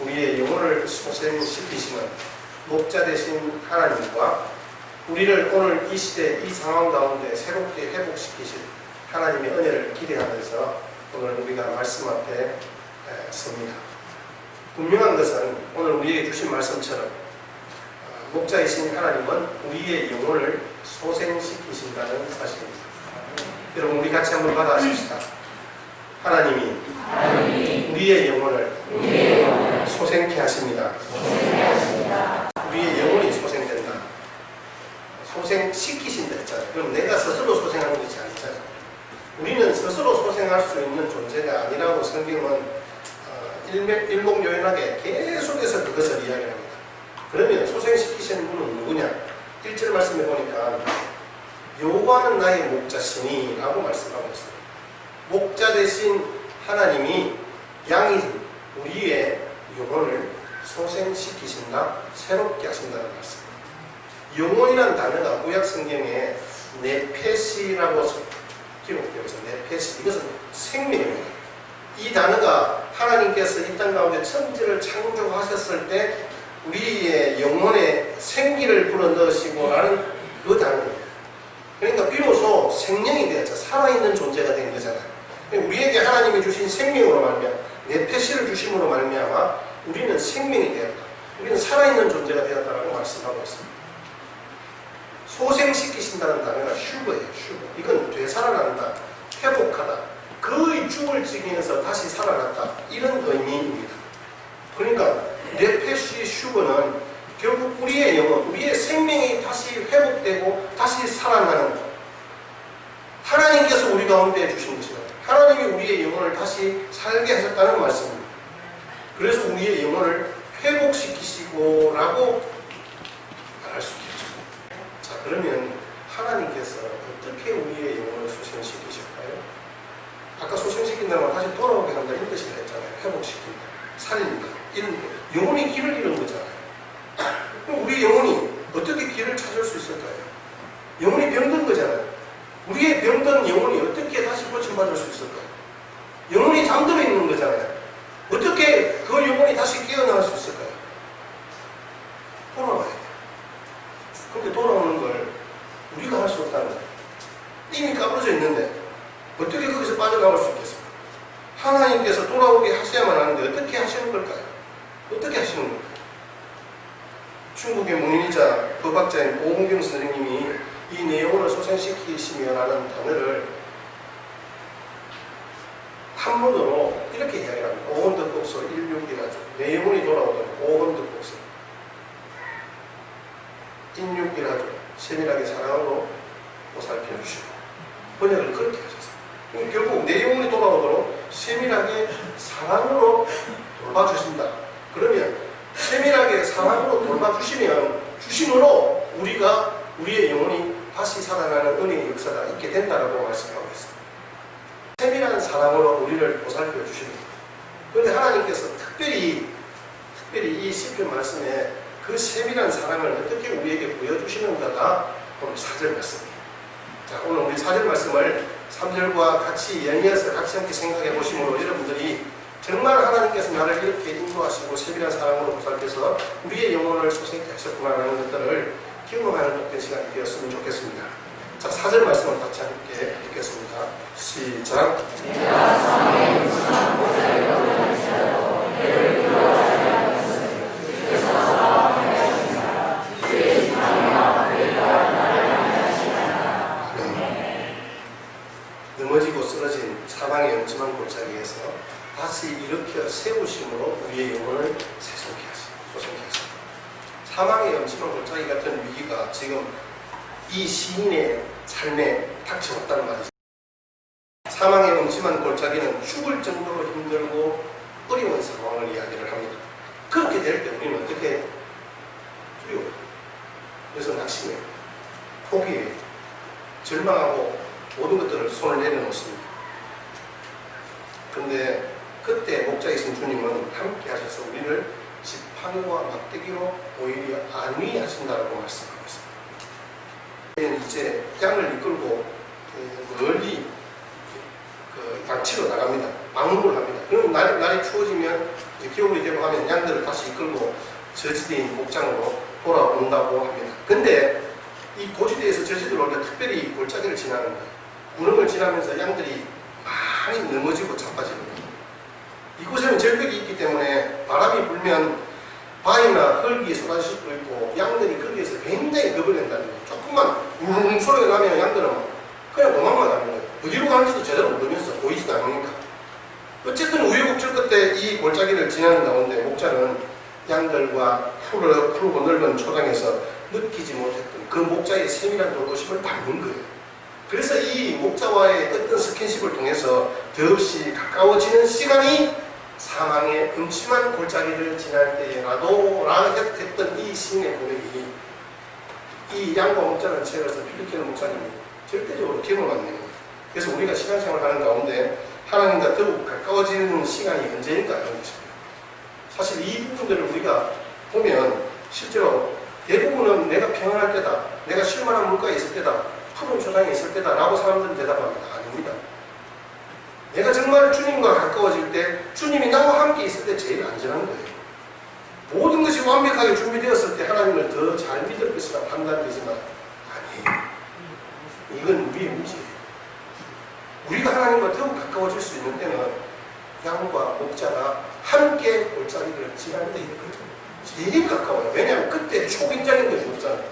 우리의 영혼을 소생시키시는 목자 되신 하나님과 우리를 오늘 이 시대 이 상황 가운데 새롭게 회복시키실 하나님의 은혜를 기대하면서 오늘 우리가 말씀 앞에 섭니다. 분명한 것은 오늘 우리에게 주신 말씀처럼 목자이신 하나님은 우리의 영혼을 소생시키신다는 사실입니다. 여러분 우리 같이 한번 받아하십시다. 하나님이 우리의 영혼을 소생케 하십니다. 우리의 영혼이 소생된다. 소생시키신다 했잖아요. 그럼 내가 스스로 소생하는 것이 아니잖아요. 우리는 스스로 소생할 수 있는 존재가 아니라고 성경은 일목요연하게 계속해서 그것을 이야기합니다. 그러면 소생시키시는 분은 누구냐? 1절 말씀해 보니까 여호와는 나의 목자시니 라고 말씀하고 있습니다. 목자 되신 하나님이 양인 우리의 영혼을 소생시키신다, 새롭게 하신다는 말씀입니다. 영혼이라는 단어가 구약 성경에 네페시라고 기록되어 있습니다. 네페시, 이것은 생명입니다. 이 단어가 하나님께서 이 땅 가운데 천지를 창조하셨을 때 우리의 영혼에 생기를 불어넣으시고 라는 그 단어입니다. 그러니까 비로소 생명이 되었죠. 살아있는 존재가 된 거잖아요. 우리에게 하나님이 주신 생명으로 말미암아 네페시를 주심으로 말미암아 우리는 생명이 되었다. 우리는 살아있는 존재가 되었다라고 말씀하고 있습니다. 소생시키신다는 단어가 슈거예요. 슈거. 이건 되살아난다, 회복하다, 거의 죽을 지경에서 다시 살아났다, 이런 의미입니다. 그러니까 네페시 슈거는 결국 우리의 영혼, 우리의 생명이 다시 회복되고 다시 살아나는 것. 하나님께서 우리 가운데 주신 것이다. 하나님이 우리의 영혼을 다시 살게 하셨다는 말씀입니다. 그래서 우리의 영혼을 회복시키시고 라고 말할 수 있겠죠. 자, 그러면 하나님께서 어떻게 우리의 영혼을 소생시키실까요? 아까 소생시킨다는 건 다시 돌아오게 한다 이런 뜻이라 했잖아요. 회복시킨다, 살린다, 영혼이 길을 잃은 거잖아요. 그럼 우리 영혼이 어떻게 길을 찾을 수 있을까요? 영혼이 병든 거잖아요. 우리의 병든 영혼이 어떻게 다시 고침받을 수 있을까요? 영혼이 잠들어 있는 거잖아요. 어떻게 그 영혼이 다시 깨어나갈 수 있을까요? 돌아와야 돼요. 그런데 돌아오는 걸 우리가 할 수 없다는 거예요. 이미 까부러져 있는데 어떻게 거기서 빠져나올 수 있겠습니까? 하나님께서 돌아오게 하셔야만 하는데 어떻게 하시는 걸까요? 어떻게 하시는 걸까요? 중국의 문인이자 법학자인 오홍경 선생님이 이 내용을 소생시키시며라는 단어를 한문으로 이렇게 이야기합니다. 오온덕곡서 16이라죠. 내 영혼이 돌아오도록 오온덕곡서 16이라죠. 세밀하게 사랑으로 보살펴주시고 번역을 그렇게 하셨어요. 결국 내 영혼이 돌아오도록 세밀하게 사랑으로 돌봐주신다. 그러면 세밀하게 사랑으로 돌봐주시면 주심으로 우리의 영혼이 다시 살아나는 은혜의 역사가 있게 된다라고 말씀하고 있습니다. 세밀한 사랑으로 우리를 보살펴 주십니다. 그런데 하나님께서 특별히 이 시편 말씀에 그 세밀한 사랑을 어떻게 우리에게 보여주시는가가 오늘 4절 말씀입니다. 자, 오늘 우리 4절 말씀을 3절과 같이 연이어서 같이 함께 생각해 보시므로 여러분들이 정말 하나님께서 나를 이렇게 인도하시고 세밀한 사랑으로 보살펴서 우리의 영혼을 소생케 하셨구나라는 것들을 경험하는 복된 시간이 되었으면 좋겠습니다. 자, 4절 말씀을 같이 함께 읽겠습니다. 시작. 넘어지고 쓰러진 사방의 엄침한 골짜기에서 다시 일으켜 세우심으로 우리의 영혼을 소생케 하십니다. 사망의 엄침한 골짜기 같은 위기가 지금 이 시인의 삶에 닥쳐왔다는 말이죠. 사망의 엄침한 골짜기는 죽을 정도로 힘들고 어려운 상황을 이야기를 합니다. 그렇게 될 때 우리는 어떻게 두려워요. 그래서 낙심해요. 포기해요. 절망하고 모든 것들을 손을 내려놓습니다. 그런데 그때 목자이신 주님은 함께 하셔서 우리를 지팡이와 막대기로 오히려 안위하신다고 말씀하고 있습니다. 이제 양을 이끌고 멀리 그 양치로 나갑니다. 막루를 합니다. 그럼 날이 추워지면 이제 겨울이 되고 하면 양들을 다시 이끌고 저지대인 목장으로 돌아온다고 합니다. 근데 이 고지대에서 저지대로 올 때 특별히 골짜기를 지나는 거예요. 구름을 지나면서 양들이 많이 넘어지고 자빠지는 거예요. 이곳에는 절벽이 있기 때문에 바람이 불면 바위나 흙이 쏟아질 수도 있고 양들이 거기에서 굉장히 겁을 낸다는 거예요. 조금만 우웅 소리가 나면 양들은 그냥 도망만 가는 거예요. 어디로 가는지도 제대로 모르면서 보이지도 않으니까. 어쨌든 우여곡절 끝에 이 골짜기를 지나는 가운데 목자는 양들과 푸르고 넓은 초장에서 느끼지 못했던 그 목자의 세밀한 돌보심을 받는 거예요. 그래서 이 목자와의 어떤 스킨십을 통해서 더없이 가까워지는 시간이 사망의 음침한 골짜기를 지날 때에라도 라고 했던 이 시인의 고백이 이 양과 목자라는 책에서 필리키는 목사님이 절대적으로 경험한 내용입니다. 그래서 우리가 신앙생활을 하는 가운데 하나님과 더욱 가까워지는 시간이 언제인가 하는 것입니다. 사실 이 부분들을 우리가 보면 실제로 대부분은 내가 평안할 때다, 내가 쉴만한 물가에 있을 때다, 푸른 초장에 있을 때다 라고 사람들은 대답합니다. 아닙니다. 내가 정말 주님과 가까워질 때, 주님이 나와 함께 있을 때 제일 안전한 거예요. 모든 것이 완벽하게 준비되었을 때 하나님을 더 잘 믿을 것이라 판단되지만 아니에요. 이건 우리의 문제예요. 우리가 하나님과 더욱 가까워질 수 있는 때는 양과 목자가 함께 골짜기를 지날 때 제일 가까워요. 왜냐하면 그때 초긴장인 것이 없잖아요.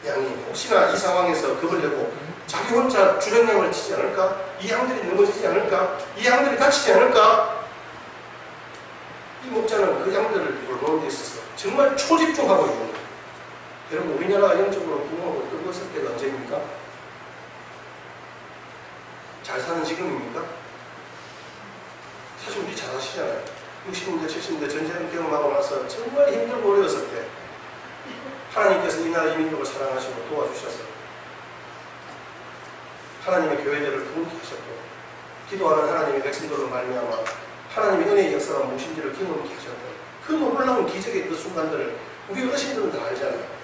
양이 혹시나 이 상황에서 겁을 내고 자기 혼자 주전량을 치지 않을까? 이 양들이 넘어지지 않을까? 이 양들이 다치지 않을까? 이 목자는 그 양들을 돌보는 데 있어서 정말 초집중하고 있는 거예요. 여러분, 우리나라가 영적으로 부흥하고 뜨거웠을 때가 언제입니까? 잘 사는 지금입니까? 사실 우리 잘 아시잖아요. 60년대, 70년대 전쟁을 경험하고 나서 정말 힘들고 어려웠을 때 하나님께서 이 나라 이민족을 사랑하시고 도와주셔서 하나님의 교회들을 부흥케 하셨고 기도하는 하나님의 백성들로 말미암아 하나님의 은혜의 역사가 무엇인지를 경험케 하셨고 그 놀라운 기적의 그 순간들을 우리 어르신들은 다 알잖아요.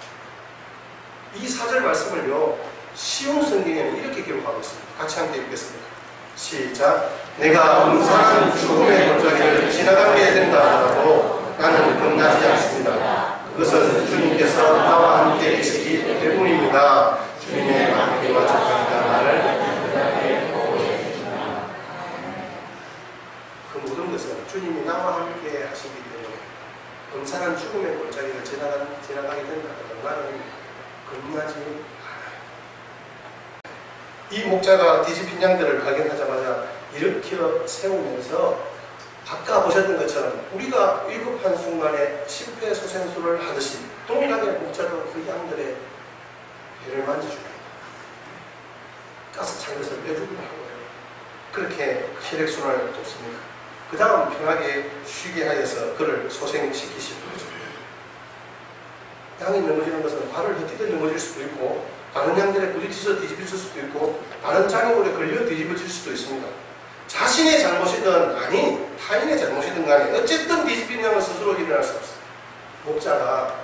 이 4절 말씀을요, 쉬운 성경에는 이렇게 기록하고 있습니다. 같이 함께 읽겠습니다. 시작. 내가 음산한 죽음의 골짜기를 지나가게 된다 하더라도 나는 겁나지 않습니다. 그것은 주님께서 나와 함께 계시기 때문입니다. 주님의 마음과 족하니까 나를 그 모든 것은 주님이 나와 함께 하시기 때문에 음산한 죽음의 골짜기를 지나가게 된다 하더라도 나는 겁나지 않아요. 이 목자가 뒤집힌 양들을 발견하자마자 일으켜 세우면서 아까 보셨던 것처럼 우리가 위급한 순간에 심폐소생술을 하듯이 동일하게 목자도 그 양들의 배를 만져줍니다. 가스 찬 것을 빼주기도 하고요. 그렇게 혈액순환을 돕습니다. 그 다음 편하게 쉬게 하여서 그를 소생시키시는 거죠. 양이 넘어지는 것은 발을 헛디뎌 넘어질 수도 있고 다른 양들에 부딪혀서 뒤집어질 수도 있고 다른 장애물에 걸려 뒤집어질 수도 있습니다. 자신의 잘못이든 아니 타인의 잘못이든 간에 어쨌든 뒤집힌 양은 스스로 일어날 수 없어요. 목자가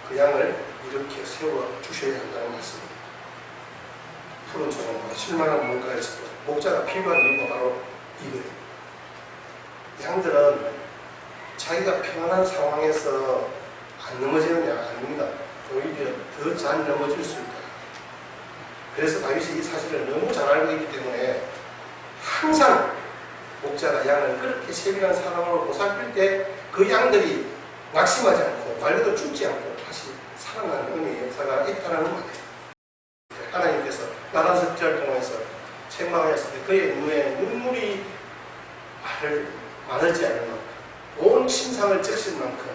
그 양을 이렇게 세워 주셔야 한다는 말씀입니다. 푸른 초장과 실만한 물가에서도 목자가 필요한 이유가 바로 이거예요. 양들은 자기가 편안한 상황에서 안 넘어지는 양 아닙니다. 오히려 더 잘 넘어질 수 있다. 그래서 다윗이 이 사실을 너무 잘 알고 있기 때문에 항상 목자가 양을 그렇게 세밀한 사랑으로 보살필 때 그 양들이 낙심하지 않고 말 그대로 죽지 않고 다시 살아나는 은혜의 역사가 있다는 말이에요. 하나님께서 나란 석절 통해서 책망하였을 때 그의 눈에 눈물이 마르지 않을 만큼 온 침상을 적실 만큼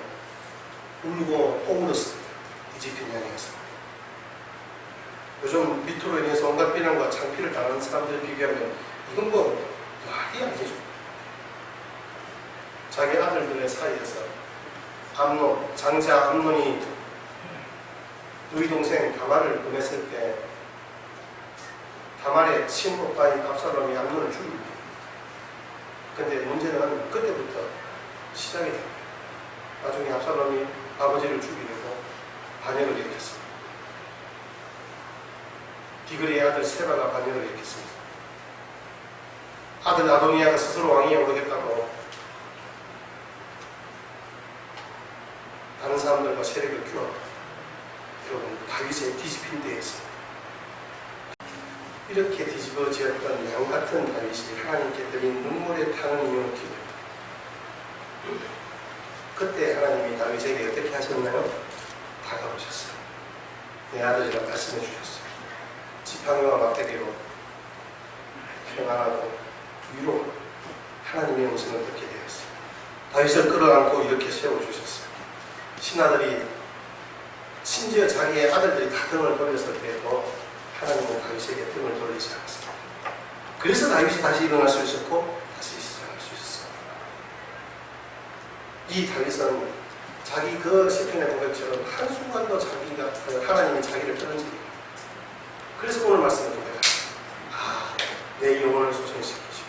울고 오물었습니다. 뒤집힌 양이었습니다. 요즘 미투로 인해서 온갖 비난과 창피를 당하는 사람들을 비교하면 이건 뭐 말이 아니죠. 자기 아들들의 사이에서 암논, 장자 암논이 누이 동생 다말을 보냈을 때 다말의 친오빠인 압살롬이 암논을 죽입니다. 근데 문제는 그때부터 시작이 됩니다. 나중에 압살롬이 아버지를 죽이려고 반역을 일으켰습니다. 비그리의 아들 세바가 반역을 일으켰습니다. 아들 아도니아가 스스로 왕위에 오르겠다고 다른 사람들과 세력을 규합. 여러분, 다윗의 뒤집힌 데에서 이렇게 뒤집어지었던 양 같은 다윗이 하나님께 드린 눈물에 타는 이유는 기도입니다. 그때 하나님이 다윗에게 어떻게 하셨나요? 다가오셨어요. 내 아들이라 말씀해 주셨어요. 지팡이와 막대기로 평안하고 위로 하나님의 음성을 듣게 되었어요. 다윗을 끌어안고 이렇게 세워주셨어요. 신하들이 심지어 자기의 아들들이 다 등을 돌렸을 때에도 하나님은 다윗에게 등을 돌리지 않았습니다. 그래서 다윗이 다시 일어날 수 있었고 다시 시작할 수 있었어요. 이 다윗은 자기 그 시편의 고백처럼 한순간도 자기가 하나님이 자기를 떠난 적이 없어요. 그래서 오늘 말씀을 고백합니다. 내 영혼을 소생시키시고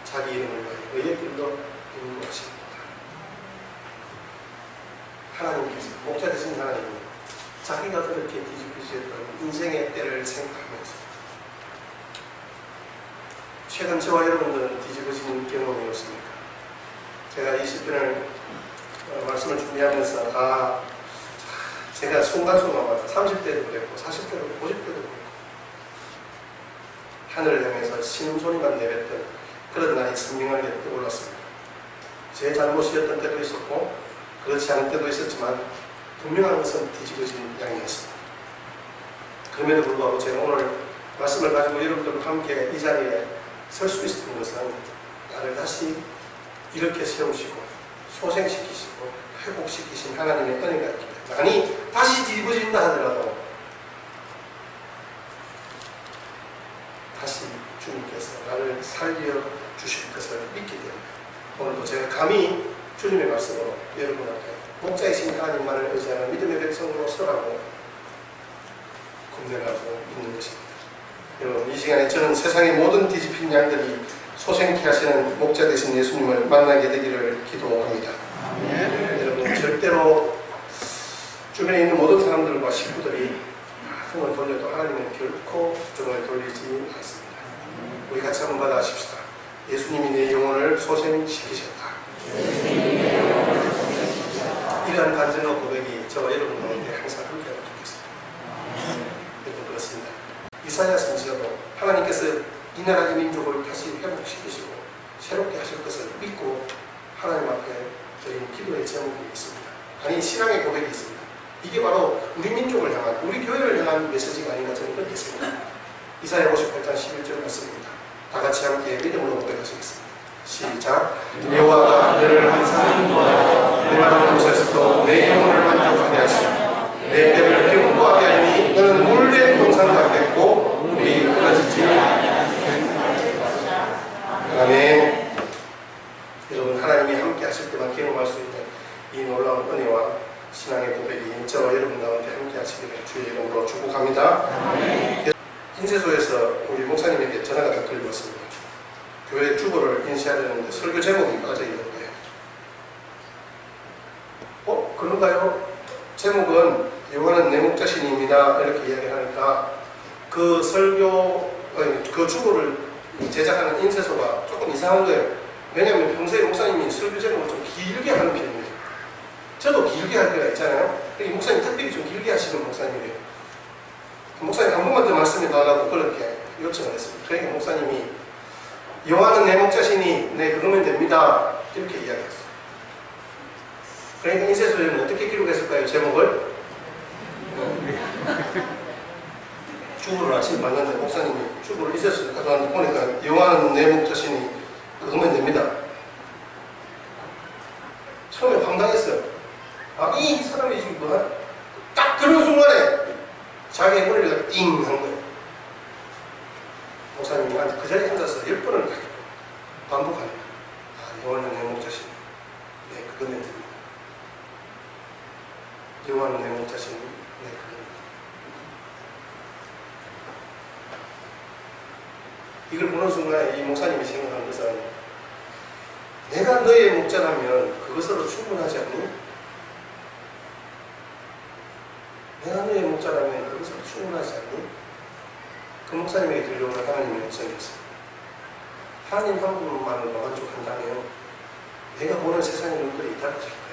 자기 이름을 위하여 의의 길로 인도하십니다. 하나님께서 목자 되신 하나님이 자기가 그렇게 뒤집히셨던 인생의 때를 생각하면서 최근 저와 여러분들은 뒤집어진 경험이 없습니까? 제가 이 시편을 말씀을 준비하면서 제가 순간순간 30대도 그랬고 40대도 50대도 그랬고 하늘을 향해서 신음소리만 내뱉던 그런 날이 선명하게 떠올랐습니다. 제 잘못이었던 때도 있었고 그렇지 않은 때도 있었지만 분명한 것은 뒤집어진 양이었습니다. 그럼에도 불구하고 제가 오늘 말씀을 가지고 여러분들과 함께 이 자리에 설 수 있었던 것은 나를 다시 이렇게 세우시고 소생시키시고 회복시키신 하나님의 은혜가 있기 때문에 아니 다시 뒤집어진다 하더라도 다시 주님께서 나를 살려주실 것을 믿기 때문에 오늘도 제가 감히 주님의 말씀으로 여러분 앞에 목자이신 하나님만을 의지하는 믿음의 백성으로 서라고 군대라고 믿는 것입니다. 여러분, 이 시간에 저는 세상의 모든 뒤집힌 양들이 소생케 하시는 목자 되신 예수님을 만나게 되기를 기도합니다. 여러분, 절대로 주변에 있는 모든 사람들과 식구들이 등을 돌려도 하나님은 결코 등을 돌리지 않습니다. 우리 같이 한번 받아하십시다. 예수님이 내 영혼을 소생시키셨다. 이러한 간증과 고백이 저와 여러분 가운데 항상 함께하면 좋겠습니다. 여러분, 그렇습니다. 이사야 선지자도 하나님께서 이 나라 이 민족을 다시 회복시키시고 새롭게 하실 것을 믿고 하나님 앞에 드린 기도의 제목이 있습니다. 아니, 신앙의 고백이 있습니다. 이게 바로 우리 민족을 향한, 우리 교회를 향한 메시지가 아닌가 저는 그렇게 생각합니다. 이사야 58장 11절 말씀입니다. 다 같이 함께 믿음으로 고백하시겠습니다. 시작. 여호와가 하늘을 항상 인도하여 메마른 곳에서도 내 영혼을 만족하게 하시며 내 뼈를 견고하게 하니 너는 물된 동산 같겠고 물이 끊어지지 아멘. 여러분, 하나님이 함께 하실 때만 경험할 수 있는 이 놀라운 은혜와 신앙의 고백이 저와 여러분 가운데 함께 하시기를 주의 이름으로 축복합니다. 인쇄소에서 우리 목사님에게 전화가 다 들려왔습니다. 교회 주보를 인쇄하려는데 설교 제목이 빠져있는데 그런가요? 제목은 요한은 내 목자신입니다 이렇게 이야기를 하니까 그 그 주보를 제작하는 인쇄소가 조금 이상한 거예요. 왜냐하면 평소에 목사님이 설교 제목을 좀 길게 하는 편이에요. 저도 길게 할 때가 있잖아요. 목사님 특별히 좀 길게 하시는 목사님이에요. 목사님 한 번만 더 말씀해 달라고 그렇게 요청을 했습니다. 그러니까 목사님이 요한은 내 목자시니 네 그러면 됩니다 이렇게 이야기했어요. 그러니까 인쇄소에는 어떻게 기록했을까요? 제목을 주부를 아침에 봤는데 목사님이 주부를 인쇄소에 가져왔는데 보니까 요한은 내 목자시니 그러면 됩니다. 처음에 황당했어요. 이 사람이 지금 뭐야? 딱 그런 순간에 자기의 머리가 띵 한 거예요. 목사님이 그 자리에 앉아서 10번을 반복합니다. 요한은 내 목자신. 네, 그거면 됩니다. 요한은 내 목자신. 네, 그거면 됩니다. 이걸 보는 순간에 이 목사님이 생각한 것은 내가 너의 목자라면 그것으로 충분하지 않니? 내가 너의 목자라면 그것으로 충분하지 않니? 그 목사님에게 들려오는 하나님의 음성이었습니다. 하나님 한 분만으로 만족한다면 내가 보는 세상의 눈들이 달라질 거예요.